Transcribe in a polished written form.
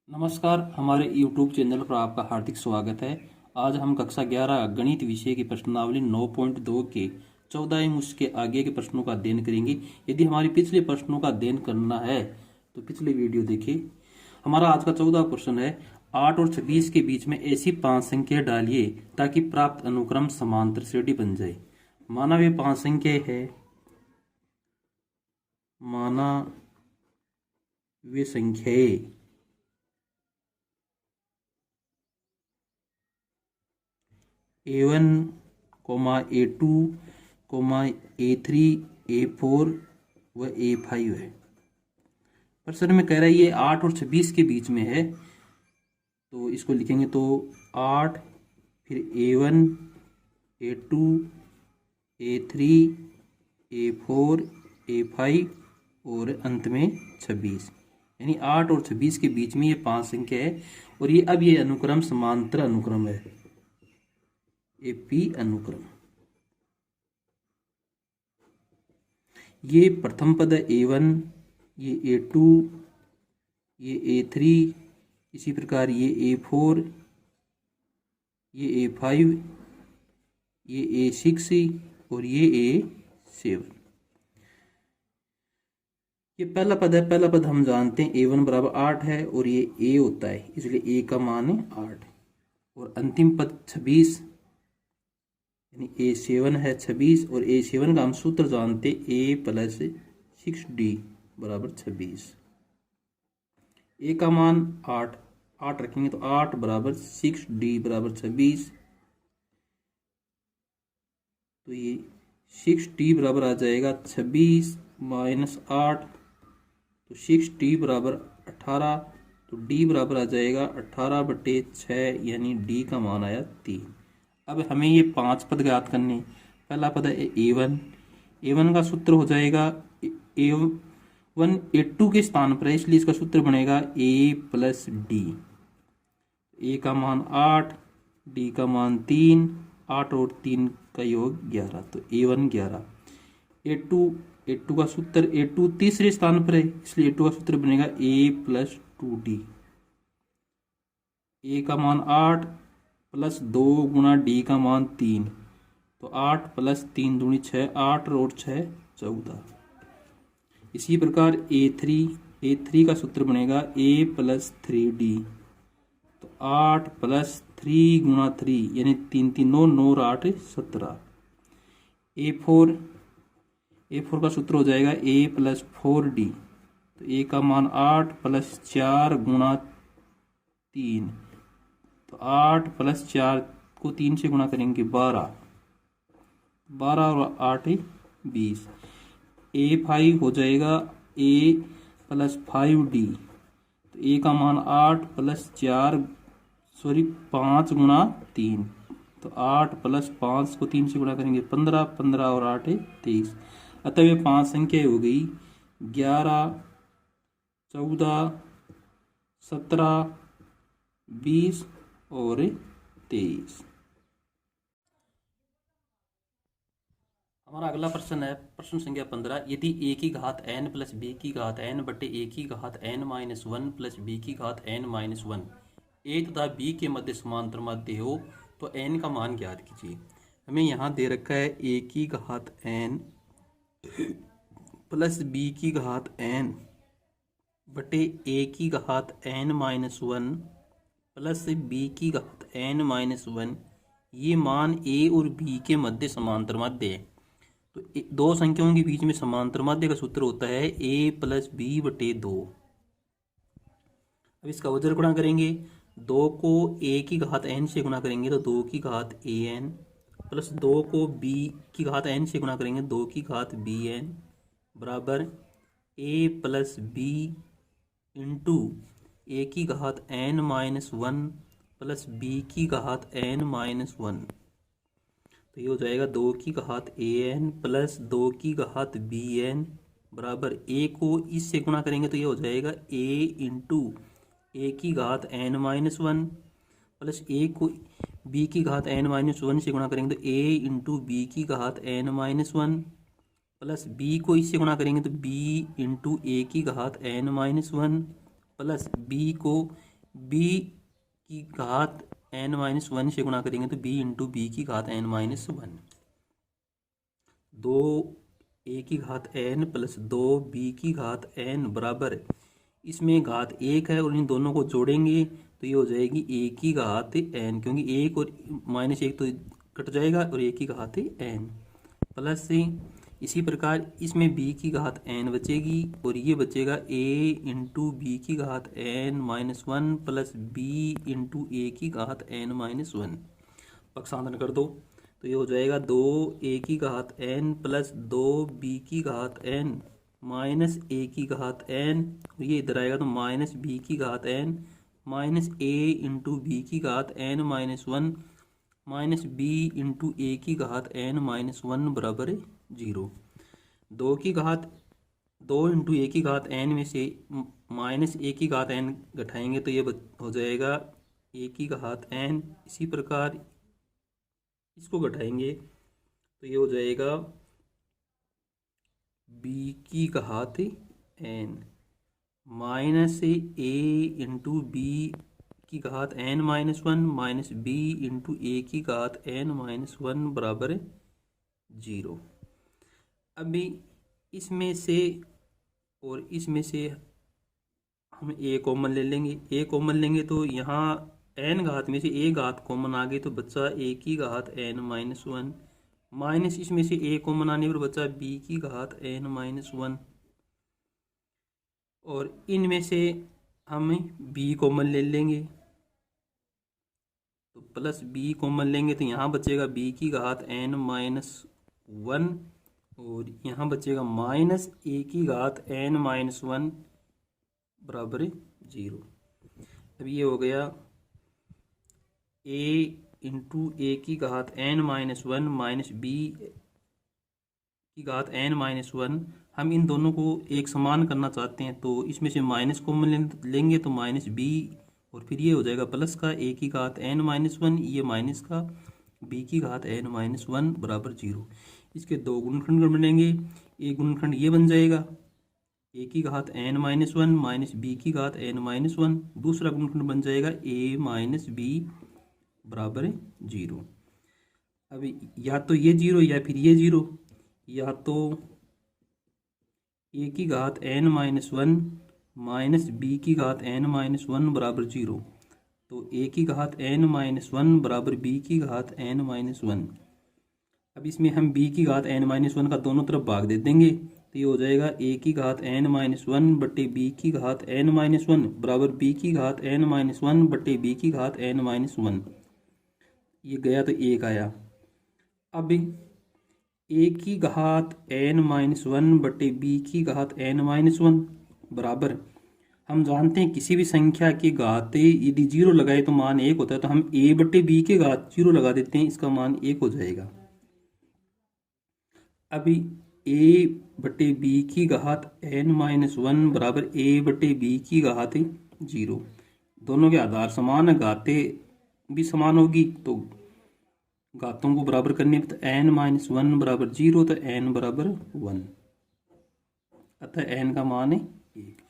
नमस्कार, हमारे YouTube channel पर आपका हार्दिक स्वागत है। आज हम कक्षा 11 गणित विषय की प्रश्नावली 9.2 के 14वें उसके आगे के प्रश्नों का अध्ययन करेंगे। यदि हमारे पिछले प्रश्नों का अध्ययन करना है तो पिछले वीडियो देखिए। हमारा आज का 14वां क्वेश्चन है, 8 और 26 के बीच में ऐसी 5 संख्या डालिए ताकि प्राप्त अनुक्रम समांतर श्रेणी बन जाए। माना वे 5 संख्या है, माना वे संख्याएं A1, A2, A3, A4 व A5 है। प्रश्न में कह रहा है ये 8 और 26 के बीच में है, तो इसको लिखेंगे तो 8, फिर A1, A2, A3, A4, A5 और अंत में 26, यानी 8 और 26 के बीच में ये 5 संख्या है। और ये अब ये अनुक्रम समांतर अनुक्रम है, एपी अनुक्रम। ये प्रथम पद है A1, ये A2, ये A3, इसी प्रकार ये A4, ये A5, ये A6 और ये A7। ये पहला पद है। पहला पद हम जानते हैं A1 बराबर 8 है और ये A होता है, इसलिए A का मान है 8। और अंतिम पद 26 यानी A7 है 26, और A7 का हम सूत्र जानते A प्लस 6D बराबर 26। A का मान 8 रखेंगे तो 8 बराबर 6D बराबर 26। तो ये 6D बराबर आ जाएगा 26 माइनस 8, तो 6D बराबर 18। तो D बराबर आ जाएगा 18/6, यानी D का मान आया 3। अब हमें ये 5 पद ज्ञात करने। पहला पद है A1 का सूत्र हो जाएगा A1 A2 के स्थान पर है, इसलिए इसका सूत्र बनेगा A प्लस D। A का मान 8, D का मान 3, 8 और 3 का योग 11, तो A1 11। A2 का सूत्र, A2 तीसरे स्थान पर है, इसलिए A2 का सूत्र बनेगा A प्लस 2D। A का मान 8 प्लस 2 गुना D का मान 3, तो 8 प्लस 3 दूनी 6, 8 और 6 14। इसी प्रकार A3 का सूत्र बनेगा A प्लस 3D, तो 8 प्लस 3 गुना 3 यानी 3 3 9 9 और 8 17। A4 का सूत्र हो जाएगा A प्लस 4D, तो A का मान 8 प्लस 4 गुना 3, तो 8 प्लस 4 को 3 से गुणा करेंगे 12 और 8 20। A5 हो जाएगा A प्लस 5D, तो A का मान 8 प्लस 5 गुना 3, तो 8 प्लस 5 को 3 से गुणा करेंगे 15 15 और 8 23। अतः ये 5 संख्या हो गई 11, 14, 17, 20 और 23। हमारा अगला प्रश्न है प्रश्न संख्या 15। यदि a की घात n प्लस b की घात n बटे a की घात n माइनस 1 प्लस b की घात n माइनस 1 a तथा b के मध्य समांतर माध्य हो तो n का मान ज्ञात कीजिए। हमें यहाँ दे रखा है a की घात n प्लस b की घात n बटे a की घात n माइनस 1 प्लस b की घात n माइनस 1। ये मान a और b के मध्य समांतर माध्य है। तो दो संख्याओं के बीच में समांतर माध्य का सूत्र होता है a प्लस b बटे 2। अब इसका उधर गुणा करेंगे, 2 को a की घात n से गुणा करेंगे तो 2 की घात an, प्लस 2 को b की घात n से गुणा करेंगे 2 की घात bn बराबर a plus b into a की घात n माइनस 1 प्लस b की घात n माइनस 1। तो ये हो जाएगा 2 की घात an प्लस 2 की घात bn बराबर a को इससे गुणा करेंगे तो ये हो जाएगा a इंटू a की घात n माइनस 1 प्लस a को b की घात n माइनस 1 से गुणा करेंगे तो a इंटू b की घात n माइनस 1 प्लस b को इससे गुणा करेंगे तो b इंटू a की घात n माइनस 1 प्लस b को बी की घात n माइनस वन से गुणा करेंगे तो b इंटू बी की घात n माइनस वन। दो ए की घात n प्लस दो बी की घात n बराबर, इसमें घात एक है और इन दोनों को जोड़ेंगे तो ये हो जाएगी ए की घात n, क्योंकि एक और माइनस एक तो कट जाएगा और ए की घात n प्लस से इसी प्रकार इसमें b की घात n बचेगी और ये बचेगा a इंटू बी की घात n minus one plus b into A की घात n माइनस वन। पक्षांतरण कर दो तो ये हो जाएगा दो ए की घात n प्लस दो बी की घात n माइनस ए की घात n, ये इधर आएगा तो माइनस बी की घात n minus A into B की घात n minus one minus B into A की घात n माइनस वन बराबर जीरो। दो की घात दो इंटू ए की घात n में से माइनस ए की घात n घटाएंगे तो ये हो जाएगा ए की घात n। इसी प्रकार इसको घटाएंगे तो ये हो जाएगा b की घात n minus A into B की घात n minus one minus B into A की घात n माइनस वन बराबर जीरो। अभी इसमें से और इसमें से हम ए कॉमन ले लेंगे, ए कॉमन लेंगे तो यहाँ n घात में से ए घात कॉमन आ गई तो बच्चा ए की घात n माइनस वन माइनस इसमें से ए कॉमन आने पर बच्चा बी की घात n माइनस वन और इनमें से हम b कॉमन ले लेंगे तो प्लस b कॉमन लेंगे तो यहाँ बचेगा b की घात n माइनस वन और यहाँ बचेगा माइनस ए की घात n माइनस वन बराबर जीरो। अब ये हो गया a इंटू ए की घात n minus one minus b की घात n माइनस वन। हम इन दोनों को एक समान करना चाहते हैं तो इसमें से माइनस कॉमन लेंगे तो माइनस बी और फिर ये हो जाएगा प्लस का ए की घात n माइनस वन, ये माइनस का b की घात n माइनस वन बराबर जीरो। इसके दो गुणनखंड बनेंगे, एक गुणनखंड ये बन जाएगा ए की घात n minus one minus b की घात n माइनस वन, दूसरा गुणनखंड बन जाएगा a माइनस बी बराबर जीरो। अब या तो ये जीरो या फिर ये जीरो, या तो ए की घात n minus one minus b की घात n माइनस वन बराबर जीरो, तो ए की घात n माइनस वन बराबर बी की घात n माइनस वन। अब इसमें हम b की घात n माइनस वन का दोनों तरफ भाग दे देंगे तो ये हो जाएगा a की घात n माइनस वन बट्टे b की घात n माइनस वन बराबर b की घात n माइनस वन बट्टे b की घात n माइनस वन। ये गया तो एक आया। अब a की घात n माइनस वन बट्टे b की घात n माइनस वन बराबर, हम जानते हैं किसी भी संख्या की घात यदि जीरो लगाए तो मान एक होता है तो हम a बट्टे b की घात जीरो लगा देते हैं, इसका मान एक हो जाएगा। अभी a बट्टे b की घात n माइनस वन बराबर a बट्टे b की घात जीरो। दोनों के आधार समान है, घातें भी समान होगी तो घातों को बराबर करने पर तो n माइनस वन बराबर जीरो तो n बराबर वन, अतः n का मान है एक।